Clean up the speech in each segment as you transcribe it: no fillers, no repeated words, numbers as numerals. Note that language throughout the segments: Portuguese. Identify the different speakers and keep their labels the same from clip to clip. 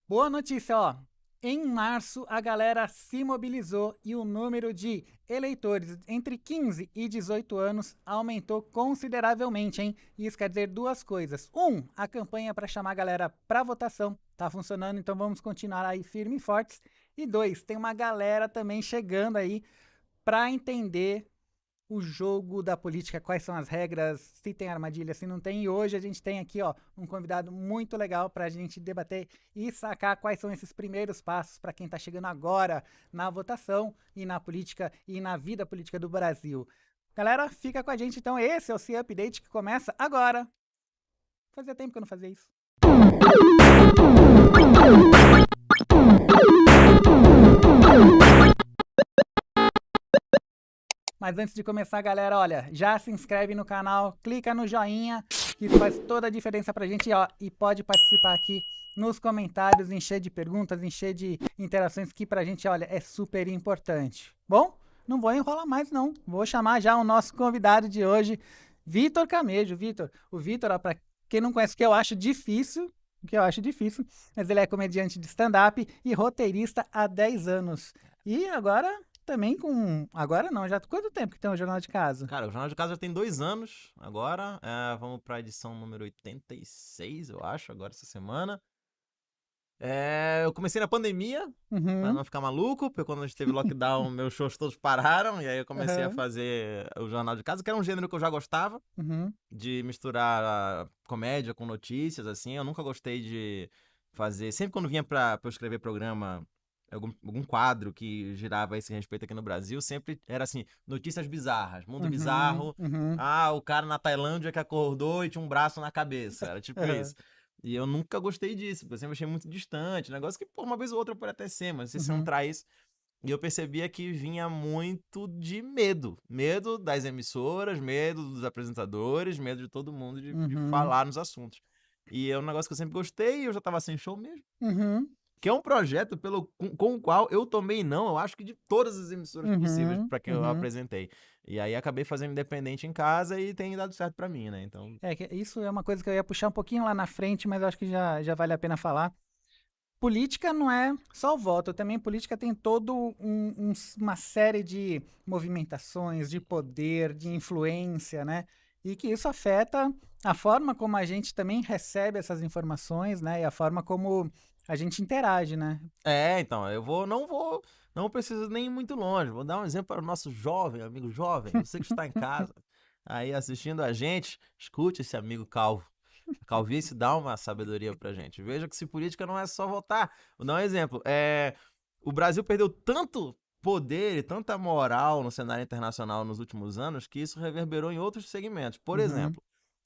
Speaker 1: Boa notícia, ó. Em março, a galera se mobilizou e o número de eleitores entre 15 e 18 anos aumentou consideravelmente, hein? Isso quer dizer duas coisas. A campanha para chamar a galera para votação tá funcionando, então vamos continuar aí firme e fortes. E dois, tem uma galera também chegando aí para entender o jogo da política, quais são as regras, se tem armadilha, se não tem. E hoje a gente tem aqui, ó, um convidado muito legal para a gente debater e sacar quais são esses primeiros passos para quem está chegando agora na votação e na política e na vida política do Brasil. Galera, fica com a gente então. Esse é o C Update que começa agora. Fazia tempo que eu não fazia isso. Mas antes de começar, galera, olha, já se inscreve no canal, clica no joinha, que isso faz toda a diferença pra gente, ó, e pode participar aqui nos comentários, encher de perguntas, encher de interações, que pra gente, olha, é super importante. Bom, não vou enrolar mais, não. Vou chamar já o nosso convidado de hoje, Vitor Camejo. Vitor, o Vitor, ó, pra quem não conhece, que eu acho difícil, mas ele é comediante de stand-up e roteirista há 10 anos. E agora também com. Agora não, já quanto tempo que tem o Jornal de Casa?
Speaker 2: Cara, o Jornal de Casa já tem 2 anos agora. Vamos pra edição número 86, eu acho, agora essa semana. Eu comecei na pandemia, pra
Speaker 1: Uhum.
Speaker 2: não ficar maluco, porque quando a gente teve lockdown, meus shows todos pararam. E aí eu comecei a
Speaker 1: Aham.
Speaker 2: fazer o Jornal de Casa, que era um gênero que eu já gostava,
Speaker 1: Uhum.
Speaker 2: de misturar comédia com notícias, assim. Eu nunca gostei de fazer. Sempre quando vinha pra eu escrever programa, algum quadro que girava a esse respeito aqui no Brasil, sempre era assim: notícias bizarras, mundo
Speaker 1: Uhum.
Speaker 2: bizarro.
Speaker 1: Uhum.
Speaker 2: Ah, o cara na Tailândia que acordou e tinha um braço na cabeça. Era tipo
Speaker 1: Aham.
Speaker 2: isso. E eu nunca gostei disso, porque eu sempre achei muito distante. Negócio que, pô, uma vez ou outra pode até ser, mas se você não
Speaker 1: Uhum.
Speaker 2: traz. E eu percebia que vinha muito de medo. Medo das emissoras, medo dos apresentadores, medo de todo mundo de
Speaker 1: Uhum.
Speaker 2: falar nos assuntos. E é um negócio que eu sempre gostei e eu já tava sem show mesmo.
Speaker 1: Uhum.
Speaker 2: Que é um projeto com o qual eu tomei não, eu acho que de todas as emissoras possíveis
Speaker 1: Uhum.
Speaker 2: pra quem eu
Speaker 1: Uhum.
Speaker 2: apresentei. E aí acabei fazendo independente em casa e tem dado certo pra mim, né? Então,
Speaker 1: É, que isso é uma coisa que eu ia puxar um pouquinho lá na frente, mas eu acho que já vale a pena falar. Política não é só o voto, também política tem todo uma série de movimentações, de poder, de influência, né? E que isso afeta a forma como a gente também recebe essas informações, né? E a forma como a gente interage, né?
Speaker 2: então, não preciso nem ir muito longe. Vou dar um exemplo para o nosso jovem, amigo jovem, você que está em casa, aí assistindo a gente, escute esse amigo calvo. A calvície dá uma sabedoria pra gente. Veja que se política não é só votar. Vou dar um exemplo. O Brasil perdeu tanto poder e tanta moral no cenário internacional nos últimos anos que isso reverberou em outros segmentos. Por
Speaker 1: Uhum,
Speaker 2: exemplo,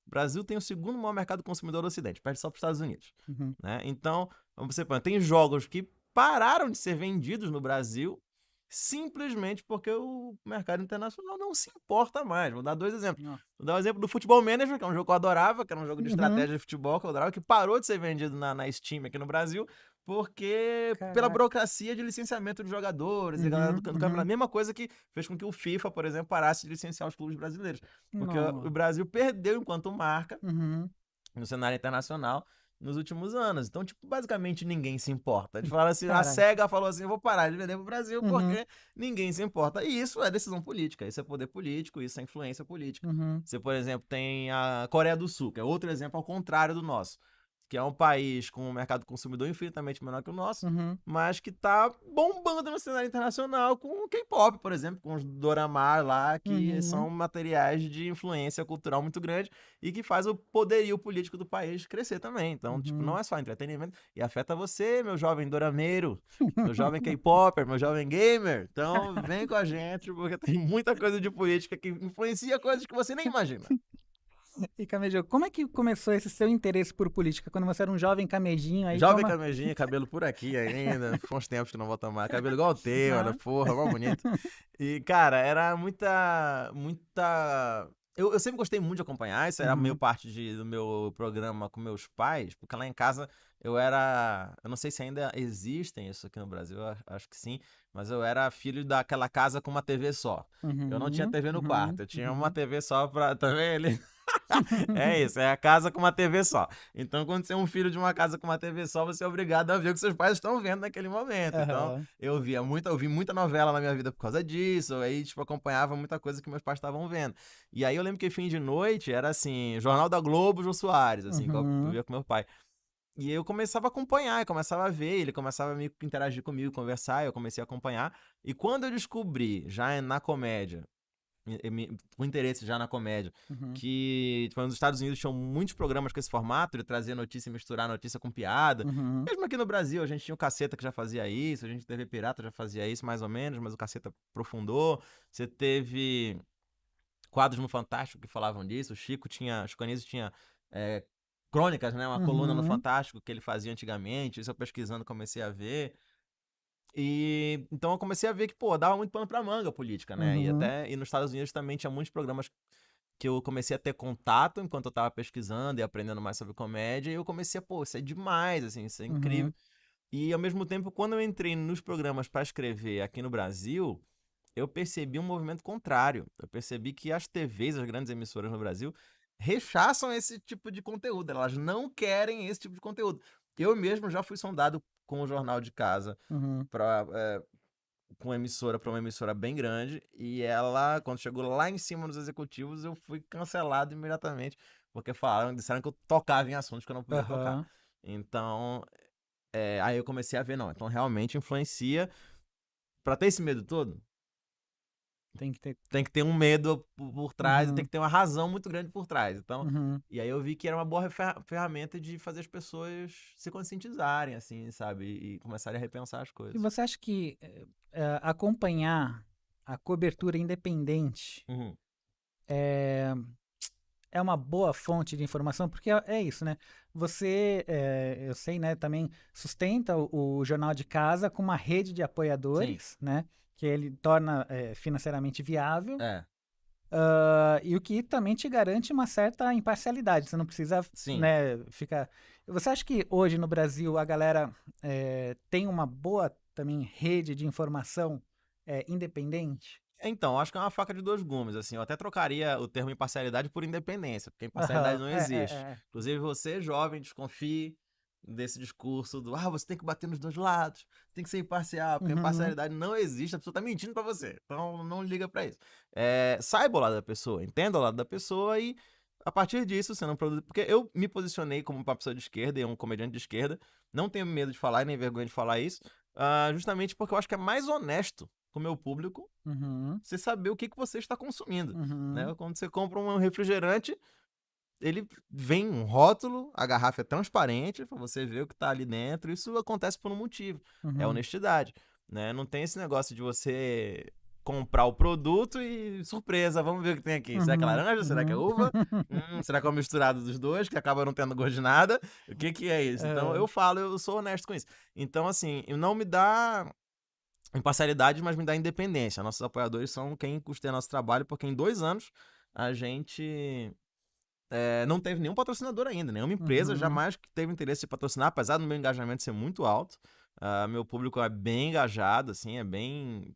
Speaker 2: o Brasil tem o segundo maior mercado consumidor do Ocidente, perde só para os Estados Unidos.
Speaker 1: uhum,
Speaker 2: Né? Então, você põe, tem jogos que pararam de ser vendidos no Brasil simplesmente porque o mercado internacional não se importa mais. Vou dar 2 exemplos.
Speaker 1: ó,
Speaker 2: Vou dar o exemplo do Futebol Manager, que é um jogo que eu adorava, que era um jogo de
Speaker 1: uhum,
Speaker 2: estratégia de futebol que eu adorava, que parou de ser vendido na Steam aqui no Brasil, porque pela
Speaker 1: caraca.
Speaker 2: burocracia de licenciamento de jogadores, e a galera
Speaker 1: Uhum,
Speaker 2: do campeonato,
Speaker 1: uhum,
Speaker 2: mesma coisa que fez com que o FIFA, por exemplo, parasse de licenciar os clubes brasileiros. Porque o
Speaker 1: não,
Speaker 2: Brasil perdeu enquanto marca
Speaker 1: uhum,
Speaker 2: no cenário internacional nos últimos anos. Então, tipo, basicamente ninguém se importa. Eles falaram assim, a
Speaker 1: caraca.
Speaker 2: SEGA falou assim, eu vou parar de vender pro Brasil
Speaker 1: Uhum,
Speaker 2: porque ninguém se importa. E isso é decisão política, isso é poder político, isso é influência política.
Speaker 1: uhum,
Speaker 2: Você, por exemplo, tem a Coreia do Sul, que é outro exemplo ao contrário do nosso, que é um país com um mercado consumidor infinitamente menor que o nosso,
Speaker 1: uhum,
Speaker 2: mas que tá bombando no cenário internacional com o K-pop, por exemplo, com os doramar lá, que
Speaker 1: uhum,
Speaker 2: são materiais de influência cultural muito grande e que faz o poderio político do país crescer também. Então, tipo, não
Speaker 1: uhum.
Speaker 2: é só entretenimento e afeta você, meu jovem dorameiro, meu jovem K-popper, meu jovem gamer. Então, vem com a gente, porque tem muita coisa de política que influencia coisas que você nem imagina.
Speaker 1: E Camejo, como é que começou esse seu interesse por política? Quando você era um jovem camejinho aí,
Speaker 2: Jovem
Speaker 1: como...
Speaker 2: camejinha, cabelo por aqui ainda. Foi uns tempos que não vou tomar. Cabelo igual o teu, olha,
Speaker 1: Ah,
Speaker 2: porra, mó bonito. E, cara, era muita. Eu sempre gostei muito de acompanhar, isso era meio
Speaker 1: uhum,
Speaker 2: parte do meu programa com meus pais, porque lá em casa eu era. Eu não sei se ainda existem isso aqui no Brasil, eu acho que sim, mas eu era filho daquela casa com uma TV só. Eu não tinha
Speaker 1: uhum,
Speaker 2: TV no
Speaker 1: uhum,
Speaker 2: quarto, eu tinha uma
Speaker 1: uhum.
Speaker 2: TV só pra. Tá vendo? É isso, é a casa com uma TV só. Então, quando você é um filho de uma casa com uma TV só, você é obrigado a ver o que seus pais estão vendo naquele momento. Então,
Speaker 1: Aham.
Speaker 2: eu vi muita novela na minha vida por causa disso, aí, tipo, acompanhava muita coisa que meus pais estavam vendo. E aí eu lembro que fim de noite era assim, Jornal da Globo, Jô Soares, assim, que eu
Speaker 1: Uhum.
Speaker 2: via com meu pai. E aí eu começava a acompanhar, eu começava a ver, ele começava a me interagir comigo, conversar, eu comecei a acompanhar. E quando eu descobri, já na comédia, com interesse já na comédia,
Speaker 1: Uhum.
Speaker 2: que tipo, nos Estados Unidos tinham muitos programas com esse formato, de trazer notícia e misturar notícia com piada.
Speaker 1: Uhum.
Speaker 2: Mesmo aqui no Brasil, a gente tinha o Caceta que já fazia isso, a gente teve Pirata já fazia isso mais ou menos, mas o Caceta aprofundou. Você teve quadros no Fantástico que falavam disso, o Chico Anísio tinha é, crônicas, né? Uma coluna no
Speaker 1: Uhum.
Speaker 2: Fantástico que ele fazia antigamente, isso eu pesquisando comecei a ver. E então eu comecei a ver que, pô, dava muito pano pra manga a política, né?
Speaker 1: Uhum.
Speaker 2: E nos Estados Unidos também tinha muitos programas que eu comecei a ter contato enquanto eu tava pesquisando e aprendendo mais sobre comédia, e eu comecei a, pô, isso é demais, assim, isso é incrível.
Speaker 1: Uhum.
Speaker 2: E ao mesmo tempo, quando eu entrei nos programas para escrever aqui no Brasil, eu percebi um movimento contrário. Eu percebi que as TVs, as grandes emissoras no Brasil, rechaçam esse tipo de conteúdo. Elas não querem esse tipo de conteúdo. Eu mesmo já fui sondado com o Jornal de Casa
Speaker 1: Uhum.
Speaker 2: para com uma emissora para uma emissora bem grande, e ela, quando chegou lá em cima nos executivos, eu fui cancelado imediatamente, porque disseram que eu tocava em assuntos que eu não podia tocar.
Speaker 1: Aham.
Speaker 2: Então, aí eu comecei a ver, não, então realmente influencia. Pra ter esse medo todo,
Speaker 1: Tem que ter.
Speaker 2: tem que ter um medo por trás e tem
Speaker 1: Uhum.
Speaker 2: que ter uma razão muito grande por trás. Então,
Speaker 1: Uhum.
Speaker 2: e aí eu vi que era uma boa ferramenta de fazer as pessoas se conscientizarem, assim, sabe? E começarem a repensar as
Speaker 1: E
Speaker 2: coisas.
Speaker 1: você acha que acompanhar a cobertura independente
Speaker 2: Uhum.
Speaker 1: é uma boa fonte de informação? Porque é isso, né? Você, eu sei, né, também sustenta o Jornal de Casa com uma rede de
Speaker 2: Sim,
Speaker 1: apoiadores, né? Que ele torna financeiramente viável.
Speaker 2: é,
Speaker 1: E o que também te garante uma certa imparcialidade. Você não precisa,
Speaker 2: sim.
Speaker 1: né, ficar. Você acha que hoje no Brasil a galera tem uma boa também rede de informação independente?
Speaker 2: Então, acho que é uma faca de dois gumes, assim. Eu até trocaria o termo imparcialidade por independência, porque imparcialidade
Speaker 1: Aham,
Speaker 2: não
Speaker 1: é, é,
Speaker 2: existe.
Speaker 1: é.
Speaker 2: Inclusive, você, jovem, desconfie desse discurso do você tem que bater nos dois lados, tem que ser imparcial, porque a
Speaker 1: Uhum,
Speaker 2: imparcialidade não existe, a pessoa tá mentindo pra você. Então, não liga pra isso. Saiba o lado da pessoa, entenda o lado da pessoa e, a partir disso, você não produz. Porque eu me posicionei como uma pessoa de esquerda e um comediante de esquerda, não tenho medo de falar e nem vergonha de falar isso, justamente porque eu acho que é mais honesto com o meu público
Speaker 1: uhum,
Speaker 2: você saber o que você está consumindo, né?
Speaker 1: uhum,
Speaker 2: Quando você compra um refrigerante, ele vem um rótulo, a garrafa é transparente para você ver o que está ali dentro. Isso acontece por um motivo, é
Speaker 1: uhum,
Speaker 2: honestidade, né? Não tem esse negócio de você comprar o produto e surpresa, vamos ver o que tem aqui. Será que é
Speaker 1: uhum,
Speaker 2: laranja? Será que é
Speaker 1: uhum.
Speaker 2: uva? Será que é uma misturada dos dois que acaba não tendo gosto de nada? O que que é isso? Então
Speaker 1: É,
Speaker 2: eu sou honesto com isso. Então assim, não me dá imparcialidade, mas me dá independência. Nossos apoiadores são quem custeia nosso trabalho, porque em 2 anos a gente não teve nenhum patrocinador ainda. Nenhuma empresa
Speaker 1: uhum,
Speaker 2: jamais teve interesse de patrocinar, apesar do meu engajamento ser muito alto. Meu público é bem engajado, assim,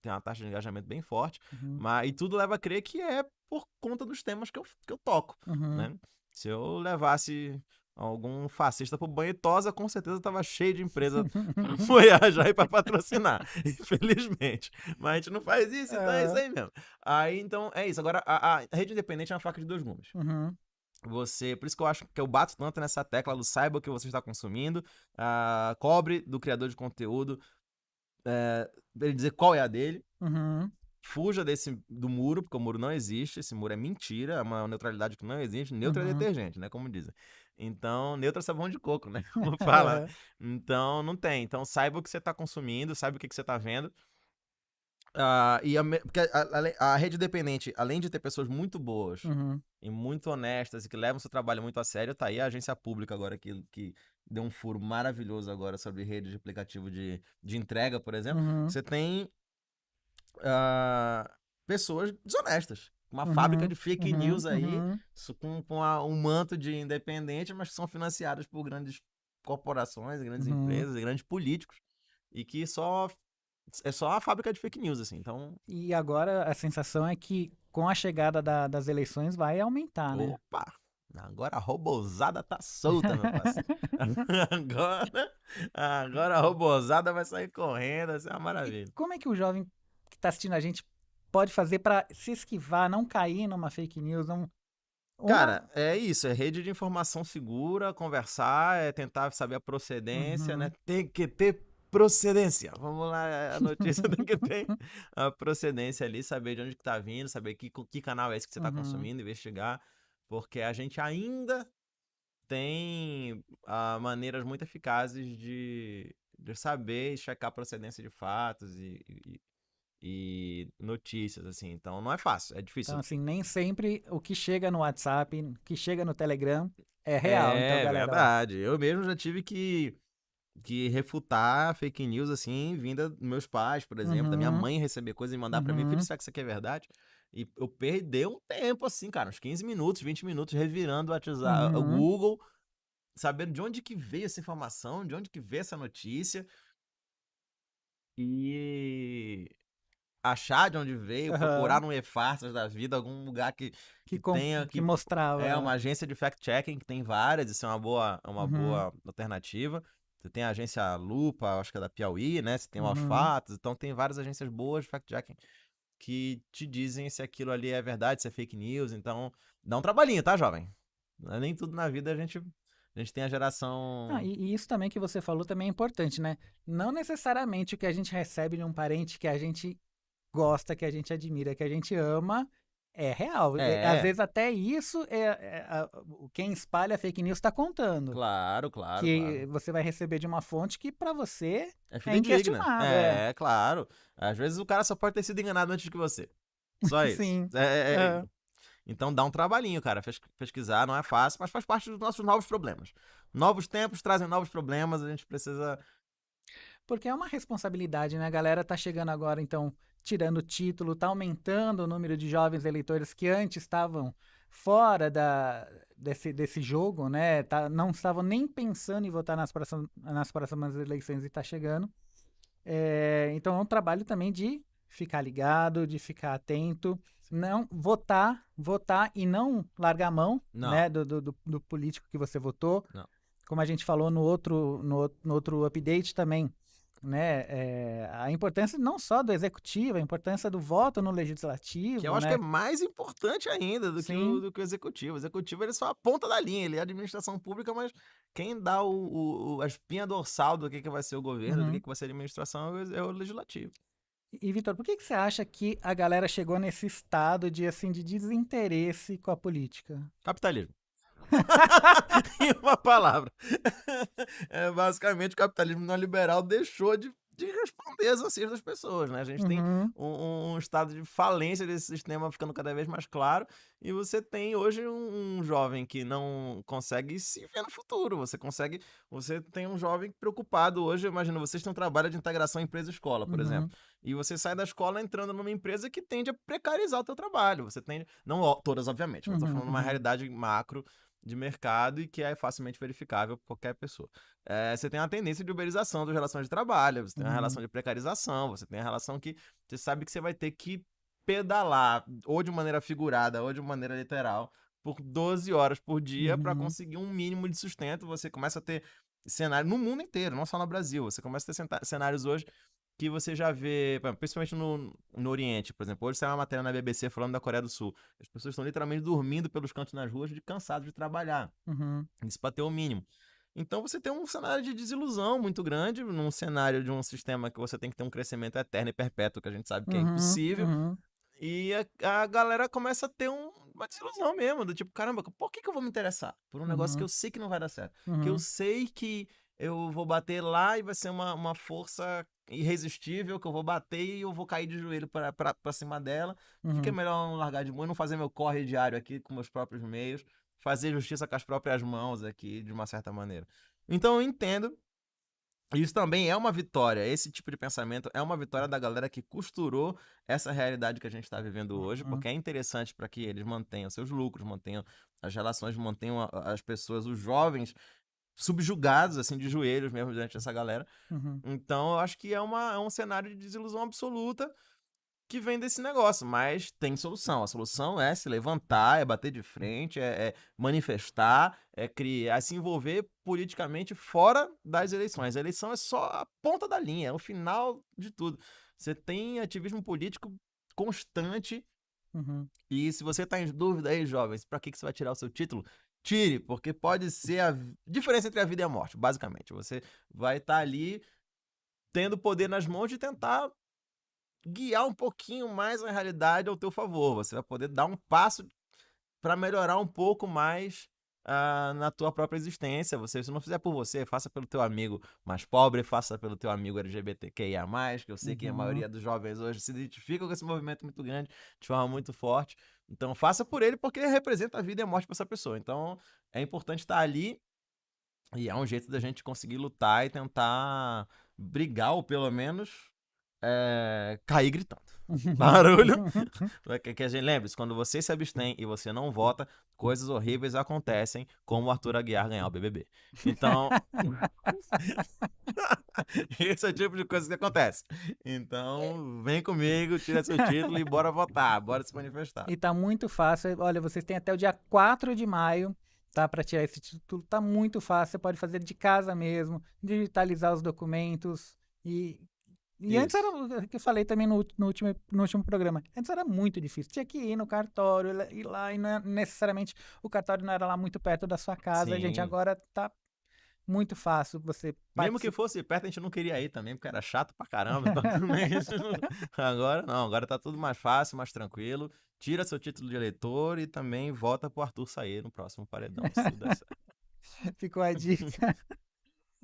Speaker 2: tem uma taxa de engajamento bem forte.
Speaker 1: uhum,
Speaker 2: E tudo leva a crer que é por conta dos temas que eu toco,
Speaker 1: uhum.
Speaker 2: né? Se eu levasse algum fascista pro banho e tosa, com certeza tava cheio de empresa foi já para patrocinar, infelizmente. Mas a gente não faz isso, então é isso
Speaker 1: É,
Speaker 2: aí mesmo. Aí, então, é isso. Agora, a rede independente é uma faca de dois gumes.
Speaker 1: uhum,
Speaker 2: Por isso que eu acho que eu bato tanto nessa tecla do saiba o que você está consumindo, cobre do criador de conteúdo, ele dizer qual é a dele,
Speaker 1: uhum.
Speaker 2: fuja do muro, porque o muro não existe, esse muro é mentira, é uma neutralidade que não existe, neutro é
Speaker 1: Uhum.
Speaker 2: detergente, né, como dizem. Então, neutro é sabão de coco, né, como fala. Então, não tem. Então, saiba o que você está consumindo, saiba o que você está vendo. Porque a rede independente, além de ter pessoas muito boas
Speaker 1: Uhum.
Speaker 2: e muito honestas e que levam seu trabalho muito a sério, tá aí a agência pública agora que deu um furo maravilhoso agora sobre rede de aplicativo de entrega, por exemplo.
Speaker 1: Uhum.
Speaker 2: Você tem ah, pessoas desonestas. Uma fábrica
Speaker 1: Uhum.
Speaker 2: de fake
Speaker 1: Uhum.
Speaker 2: news aí,
Speaker 1: Uhum.
Speaker 2: um manto de independente, mas que são financiadas por grandes corporações, grandes
Speaker 1: Uhum.
Speaker 2: empresas, grandes políticos, e que é só a fábrica de fake news, assim. Então,
Speaker 1: E agora a sensação é que com a chegada das eleições vai aumentar, né?
Speaker 2: opa! Agora a robozada tá solta, meu parceiro. Agora a robozada vai sair correndo, vai ser uma
Speaker 1: E
Speaker 2: maravilha.
Speaker 1: como é que o jovem que tá assistindo a gente pode fazer para se esquivar, não cair numa fake news, não...
Speaker 2: Cara,
Speaker 1: Uma...
Speaker 2: é isso, é rede de informação segura, conversar, é tentar saber a procedência, né?
Speaker 1: Uhum.
Speaker 2: Tem que ter procedência. Vamos lá, a notícia tem que ter a procedência ali, saber de onde que tá vindo, saber que canal é esse que você tá
Speaker 1: Uhum.
Speaker 2: consumindo, investigar, porque a gente ainda tem maneiras muito eficazes de saber e checar a procedência de fatos e notícias, assim. Então não é fácil, é
Speaker 1: Então,
Speaker 2: difícil.
Speaker 1: assim, nem sempre o que chega no WhatsApp, o que chega no Telegram é real. Então,
Speaker 2: É
Speaker 1: galera, ó.
Speaker 2: verdade. Eu mesmo já tive que refutar fake news, assim, vinda dos meus pais, por exemplo, da minha
Speaker 1: Uhum.
Speaker 2: mãe receber coisa e mandar pra mim. Filho,
Speaker 1: Uhum.
Speaker 2: será que isso aqui é verdade? E eu perdi um tempo, assim, cara, uns 15 minutos, 20 minutos, revirando o WhatsApp, o
Speaker 1: Uhum.
Speaker 2: Google, sabendo de onde que veio essa informação, de onde que veio essa notícia e achar de onde veio, procurar
Speaker 1: Aham.
Speaker 2: no e-farsas da vida, algum lugar
Speaker 1: Que,
Speaker 2: que tenha,
Speaker 1: que
Speaker 2: que é uma
Speaker 1: mostrava.
Speaker 2: agência de fact-checking, que tem várias, isso é uma
Speaker 1: Uhum.
Speaker 2: boa alternativa. Você tem a agência Lupa, acho que é da Piauí, né? Você tem o Aos
Speaker 1: Uhum.
Speaker 2: Fatos, então tem várias agências boas de fact-checking que te dizem se aquilo ali é verdade, se é fake news, então dá um trabalhinho, tá, jovem? Não é nem tudo na vida a gente tem a
Speaker 1: Ah,
Speaker 2: geração...
Speaker 1: e isso também que você falou também é importante, né? Não necessariamente o que a gente recebe de um parente que a gente gosta, que a gente admira, que a gente ama, é real. Às
Speaker 2: É,
Speaker 1: vezes até isso quem espalha fake news está contando.
Speaker 2: claro, claro,
Speaker 1: Que
Speaker 2: claro.
Speaker 1: você vai receber de uma fonte que para você
Speaker 2: É
Speaker 1: é
Speaker 2: fidedigna.
Speaker 1: inquestionável. É.
Speaker 2: É, claro. Às vezes o cara só pode ter sido enganado antes que você. Só isso.
Speaker 1: Sim. É.
Speaker 2: Então dá um trabalhinho, cara. Pesquisar não é fácil, mas faz parte dos nossos novos problemas. Novos tempos trazem novos problemas, a gente precisa.
Speaker 1: Porque é uma responsabilidade, né? A galera tá chegando agora, então, tirando o título, tá aumentando o número de jovens eleitores que antes estavam fora desse jogo, né? Não estavam nem pensando em votar nas próximas eleições e tá chegando. Então é um trabalho também de ficar ligado, de ficar atento, não votar e não largar a mão,
Speaker 2: Não,
Speaker 1: né, do político que você votou.
Speaker 2: não.
Speaker 1: Como a gente falou no outro update também, né, a importância não só do executivo, a importância do voto no
Speaker 2: Que eu
Speaker 1: legislativo,
Speaker 2: acho que é
Speaker 1: né?
Speaker 2: mais importante ainda
Speaker 1: Sim.
Speaker 2: do que o executivo. O executivo ele é só a ponta da linha, ele é a administração pública, mas quem dá a espinha dorsal do que vai ser o governo, do
Speaker 1: Uhum.
Speaker 2: que vai ser a administração é o legislativo.
Speaker 1: E Vitor, por que você acha que a galera chegou nesse estado de assim de desinteresse com a política?
Speaker 2: Capitalismo. Em uma palavra. É, basicamente, o capitalismo neoliberal deixou de responder às anseios das pessoas, né? A gente tem
Speaker 1: Uhum.
Speaker 2: um estado de falência desse sistema ficando cada vez mais claro, e você tem hoje um jovem que não consegue se ver no futuro. Você tem um jovem preocupado hoje. Imagina, vocês têm um trabalho de integração empresa-escola, por exemplo,
Speaker 1: Uhum.
Speaker 2: e você sai da escola entrando numa empresa que tende a precarizar o teu trabalho. Você tende, não todas, obviamente, mas estou
Speaker 1: Uhum.
Speaker 2: falando de uma
Speaker 1: Uhum.
Speaker 2: realidade macro de mercado e que é facilmente verificável por qualquer pessoa. Você tem a tendência de uberização das relações de trabalho, você tem a relação
Speaker 1: Uhum.
Speaker 2: de precarização, você tem a relação que você sabe que você vai ter que pedalar, ou de maneira figurada, ou de maneira literal, por 12 horas por dia para
Speaker 1: Uhum.
Speaker 2: conseguir um mínimo de sustento. Você começa a ter cenário no mundo inteiro, não só no Brasil. Você começa a ter cenários hoje que você já vê, principalmente no Oriente, por exemplo. Hoje saiu uma matéria na BBC falando da Coreia do Sul. As pessoas estão literalmente dormindo pelos cantos nas ruas de cansados de trabalhar.
Speaker 1: Uhum.
Speaker 2: Isso para ter o mínimo. Então você tem um cenário de desilusão muito grande, num cenário de um sistema que você tem que ter um crescimento eterno e perpétuo, que a gente sabe que é
Speaker 1: Uhum.
Speaker 2: impossível.
Speaker 1: Uhum.
Speaker 2: E a galera começa a ter uma desilusão mesmo, do tipo, caramba, por que eu vou me interessar por um negócio que
Speaker 1: Uhum.
Speaker 2: eu sei que não vai dar certo? Que eu
Speaker 1: Uhum.
Speaker 2: sei que eu vou bater lá e vai ser uma força irresistível, que eu vou bater e eu vou cair de joelho pra cima dela. Por que é
Speaker 1: Uhum.
Speaker 2: melhor não largar de mão e não fazer meu corre diário aqui com meus próprios meios? Fazer justiça com as próprias mãos aqui, de uma certa maneira. Então eu entendo. Isso também é uma vitória. Esse tipo de pensamento é uma vitória da galera que costurou essa realidade que a gente está vivendo hoje,
Speaker 1: Uhum.
Speaker 2: porque é interessante para que eles mantenham seus lucros, mantenham as relações, mantenham as pessoas, os jovens, subjugados, assim, de joelhos mesmo diante dessa galera.
Speaker 1: Uhum.
Speaker 2: Então, eu acho que é um cenário de desilusão absoluta. que vem desse negócio, mas tem solução. A solução é se levantar, é bater de frente, é manifestar, é criar, é se envolver politicamente fora das eleições. A eleição é só a ponta da linha, é o final de tudo. Você tem ativismo político constante
Speaker 1: Uhum.
Speaker 2: e se você tá em dúvida aí, jovens, pra que você vai tirar o seu título? Tire, porque pode ser a diferença entre a vida e a morte, basicamente. Você vai estar ali tendo poder nas mãos de tentar guiar um pouquinho mais a realidade ao teu favor. Você vai poder dar um passo para melhorar um pouco mais na tua própria existência. Se não fizer por você, faça pelo teu amigo mais pobre, faça pelo teu amigo LGBTQIA+, que eu sei que a
Speaker 1: Uhum.
Speaker 2: maioria dos jovens hoje se identificam com esse movimento muito grande, de forma muito forte. Então faça por ele, porque ele representa a vida e a morte para essa pessoa. Então é importante estar ali e é um jeito da gente conseguir lutar e tentar brigar, ou pelo menos cair gritando. Barulho. Que a gente lembre-se, quando você se abstém e você não vota, coisas horríveis acontecem, como o Arthur Aguiar ganhar o BBB. Então, esse é o tipo de coisa que acontece. Então, vem comigo, tira seu título e bora votar, bora se manifestar.
Speaker 1: E tá muito fácil. Olha, vocês têm até o dia 4 de maio, tá? Para tirar esse título. Tá muito fácil. Você pode fazer de casa mesmo, digitalizar os documentos. E antes era
Speaker 2: Isso.
Speaker 1: o que eu falei também no último programa. Antes era muito difícil. Tinha que ir no cartório, ir lá, e não necessariamente o cartório não era lá muito perto da sua casa, gente.
Speaker 2: Sim.
Speaker 1: Agora tá muito fácil você
Speaker 2: Mesmo que
Speaker 1: participar.
Speaker 2: fosse perto, a gente não queria ir também, porque era chato pra caramba. Então, também agora não, agora tá tudo mais fácil, mais tranquilo. Tira seu título de eleitor e também vota pro Arthur sair no próximo paredão, se tudo der certo.
Speaker 1: Ficou a dica.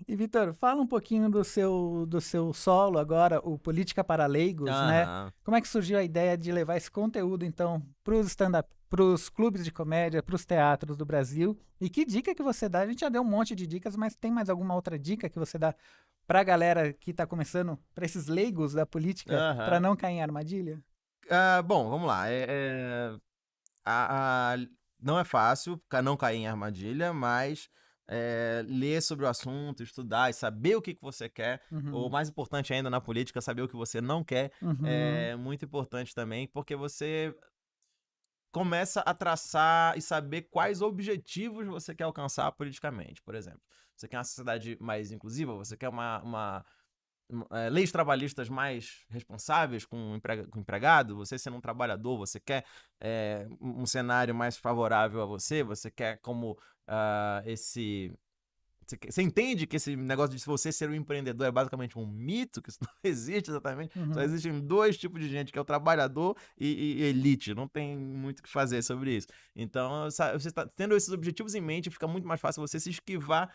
Speaker 1: E, Vitor, fala um pouquinho do seu solo agora, o Política para Leigos, né?
Speaker 2: Aham.
Speaker 1: Como é que surgiu a ideia de levar esse conteúdo, então, para os stand-up, para os clubes de comédia, para os teatros do Brasil? E que dica que você dá? A gente já deu um monte de dicas, mas tem mais alguma outra dica que você dá para a galera que está começando, para esses leigos da política, para
Speaker 2: Aham.
Speaker 1: não cair em armadilha?
Speaker 2: Bom, vamos lá. A- a- não é fácil não cair em armadilha, mas ler sobre o assunto, estudar e saber o que você quer, ou
Speaker 1: Uhum,
Speaker 2: mais importante ainda na política, saber o que você não quer,
Speaker 1: uhum,
Speaker 2: é muito importante também, porque você começa a traçar e saber quais objetivos você quer alcançar politicamente. Por exemplo, você quer uma sociedade mais inclusiva, você quer leis trabalhistas mais responsáveis com o empregado, você sendo um trabalhador, você quer um cenário mais favorável a você, você quer como esse. Você entende que esse negócio de você ser um empreendedor é basicamente um mito, que isso não existe exatamente. Só
Speaker 1: uhum,
Speaker 2: existem dois tipos de gente, que é o trabalhador e elite. Não tem muito o que fazer sobre isso. Então, você está tendo esses objetivos em mente, fica muito mais fácil você se esquivar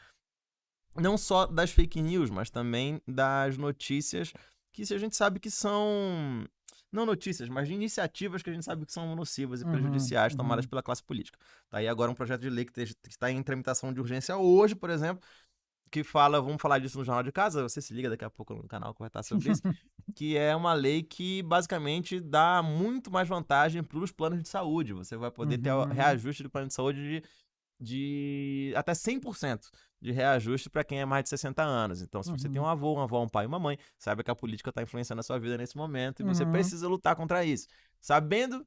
Speaker 2: não só das fake news, mas também das notícias que a gente sabe que são. Não notícias, mas de iniciativas que a gente sabe que são nocivas e
Speaker 1: uhum,
Speaker 2: prejudiciais tomadas
Speaker 1: uhum,
Speaker 2: pela classe política. Tá aí agora um projeto de lei que está em tramitação de urgência hoje, por exemplo, que fala, vamos falar disso no Jornal de Casa, você se liga daqui a pouco no canal que vai estar sobre isso, que é uma lei que basicamente dá muito mais vantagem para os planos de saúde. Você vai poder ter o
Speaker 1: uhum,
Speaker 2: reajuste do plano de saúde de até 100% de reajuste para quem é mais de 60 anos. Então, se você tem um
Speaker 1: uhum,
Speaker 2: avô, uma avó, um pai e uma mãe, saiba que a política está influenciando a sua vida nesse momento e você
Speaker 1: uhum,
Speaker 2: precisa lutar contra isso. Sabendo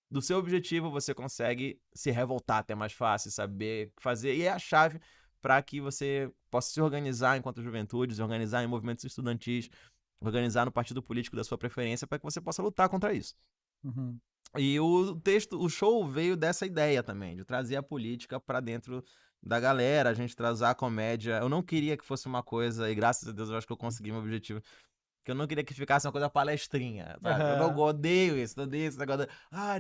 Speaker 2: do seu objetivo, você consegue se revoltar até mais fácil, saber fazer, e é a chave para que você possa se organizar enquanto juventude, se organizar em movimentos estudantis, organizar no partido político da sua preferência, para que você possa lutar contra isso.
Speaker 1: uhum.
Speaker 2: E o show veio dessa ideia também, de trazer a política pra dentro da galera, a gente trazer a comédia. Eu não queria que fosse uma coisa, e graças a Deus eu acho que eu consegui meu objetivo, que eu não queria que ficasse uma coisa palestrinha, sabe? Eu não
Speaker 1: Aham.
Speaker 2: odeio esse negócio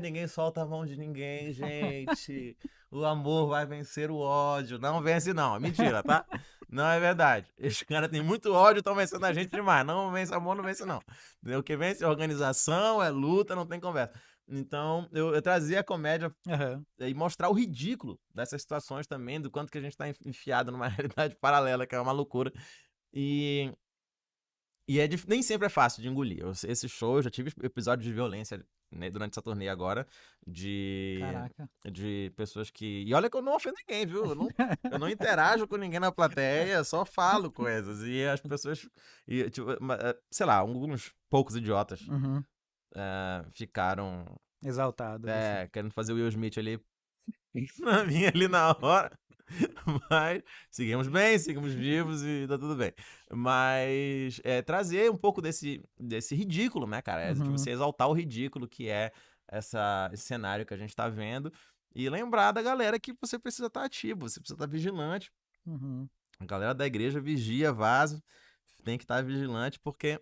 Speaker 2: ninguém solta a mão de ninguém, gente. O amor vai vencer o ódio. Não vence, não. É mentira, tá? Não é verdade. Esses caras têm muito ódio, estão vencendo a gente demais. Não vence amor, não vence, não. Entendeu? O que vence é organização, é luta, não tem conversa. Então, eu trazia a comédia
Speaker 1: Aham.
Speaker 2: e mostrar o ridículo dessas situações também, do quanto que a gente tá enfiado numa realidade paralela, que é uma loucura. E nem sempre é fácil de engolir. Esse show, eu já tive episódios de violência, né, durante essa turnê agora, de,
Speaker 1: Caraca.
Speaker 2: de pessoas que. E olha que eu não ofendo ninguém, viu? Eu não interajo com ninguém na plateia, só falo coisas. E as pessoas. Sei lá, alguns poucos idiotas
Speaker 1: Uhum.
Speaker 2: ficaram
Speaker 1: Exaltados. Assim.
Speaker 2: querendo fazer o Will Smith ali na minha ali na hora. Mas seguimos bem, seguimos vivos e tá tudo bem. Mas trazer um pouco desse ridículo, né, cara? De você exaltar o ridículo que é esse cenário que a gente tá vendo. E lembrar da galera que você precisa estar ativo, você precisa estar vigilante. A galera da igreja vigia, vaso, tem que estar vigilante, porque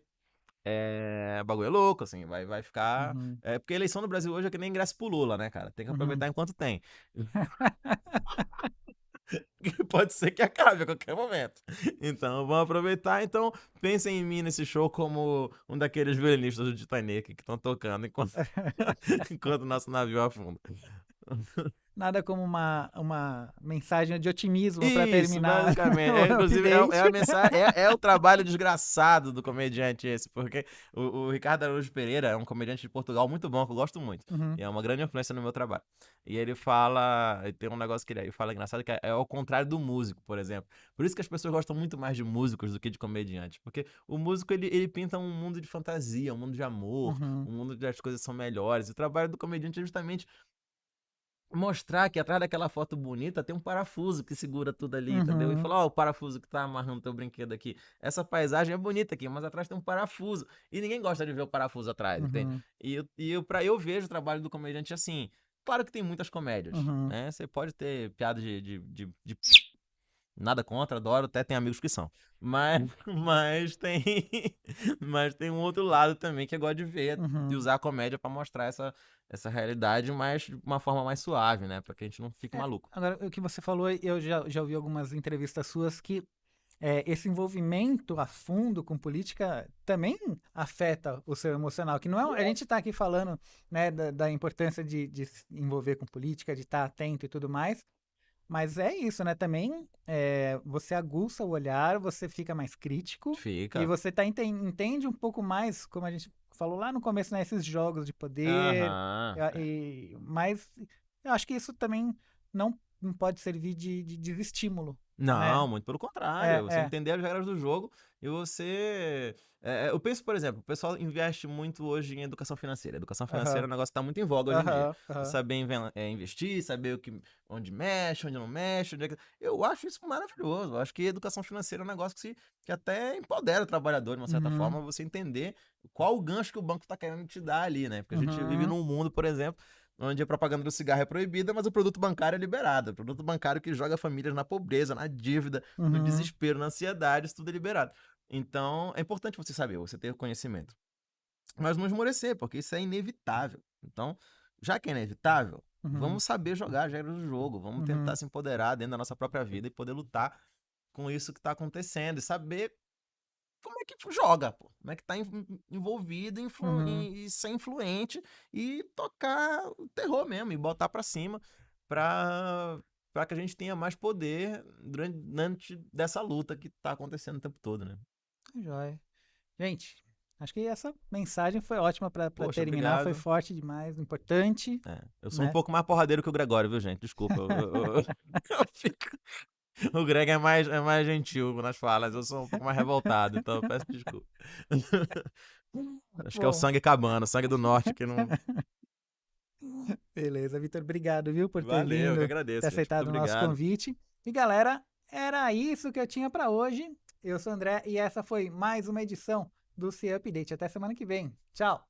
Speaker 2: o bagulho é louco, assim, vai ficar... porque a eleição no Brasil hoje é que nem ingresso pro Lula, né, cara? Tem que aproveitar enquanto tem. Pode ser que acabe a qualquer momento. Então, vamos aproveitar. Então, pensem em mim nesse show como um daqueles violinistas do Titanic que estão tocando enquanto o nosso navio afunda.
Speaker 1: Nada como uma mensagem de otimismo para terminar.
Speaker 2: Basicamente. Inclusive, a mensagem, é o trabalho desgraçado do comediante esse, porque o Ricardo Araújo Pereira é um comediante de Portugal muito bom, que eu gosto muito. E é uma grande influência no meu trabalho. E ele fala, tem um negócio que ele fala engraçado, que é ao contrário do músico, por exemplo. Por isso que as pessoas gostam muito mais de músicos do que de comediantes. Porque o músico, ele pinta um mundo de fantasia, um mundo de amor, um mundo onde as coisas são melhores. E o trabalho do comediante é justamente mostrar que atrás daquela foto bonita tem um parafuso que segura tudo ali, entendeu? E falar, o parafuso que tá amarrando teu brinquedo aqui. Essa paisagem é bonita aqui, mas atrás tem um parafuso. E ninguém gosta de ver o parafuso atrás, entende? E eu vejo o trabalho do comediante assim. Claro que tem muitas comédias, né? Você pode ter piada de nada contra, adoro, até tem amigos que são. Mas tem um outro lado também que eu gosto de ver, de usar a comédia pra mostrar essa realidade, mas de uma forma mais suave, né? Pra que a gente não fique maluco.
Speaker 1: Agora, o que você falou, eu já ouvi algumas entrevistas suas que esse envolvimento a fundo com política também afeta o seu emocional, que não é, a gente tá aqui falando, né, da importância de se envolver com política, de estar atento e tudo mais, mas é isso, né? Também você aguça o olhar, você fica mais crítico.
Speaker 2: Fica.
Speaker 1: E você entende um pouco mais, como a gente falou lá no começo, né? Esses jogos de poder. Mas eu acho que isso também não pode servir de desestímulo.
Speaker 2: Não,
Speaker 1: né?
Speaker 2: muito pelo contrário. Você entender as regras do jogo e você... eu penso, por exemplo, o pessoal investe muito hoje em educação financeira. Educação financeira é um negócio que tá muito em voga hoje em dia. Saber investir, saber onde mexe, onde não mexe. Eu acho isso maravilhoso. Eu acho que educação financeira é um negócio que até empodera o trabalhador, de uma certa forma, você entender qual o gancho que o banco tá querendo te dar ali, né? Porque a gente vive num mundo, por exemplo, onde a propaganda do cigarro é proibida, mas o produto bancário é liberado. O produto bancário que joga famílias na pobreza, na dívida, no desespero, na ansiedade, isso tudo é liberado. Então, é importante você saber, você ter conhecimento. Mas não esmorecer, porque isso é inevitável. Então, já que é inevitável, vamos saber jogar as regras do jogo, vamos tentar se empoderar dentro da nossa própria vida e poder lutar com isso que está acontecendo e saber como é que joga, pô. Como é que tá envolvido e ser influente e tocar o terror mesmo e botar pra cima pra que a gente tenha mais poder durante dessa luta que tá acontecendo o tempo todo, né?
Speaker 1: Joia. Gente, acho que essa mensagem foi ótima pra terminar, obrigado. Foi forte demais, importante.
Speaker 2: Eu sou um pouco mais porradeiro que o Gregório, viu, gente? Desculpa, eu fico... O Greg é mais gentil nas falas, eu sou um pouco mais revoltado, então eu peço desculpa. Acho que é o sangue cabano, o sangue do norte que não...
Speaker 1: Beleza, Vitor, obrigado, viu, por ter vindo,
Speaker 2: eu que agradeço,
Speaker 1: ter aceitado o nosso convite. E galera, era isso que eu tinha pra hoje. Eu sou o André e essa foi mais uma edição do CE Update. Até semana que vem. Tchau!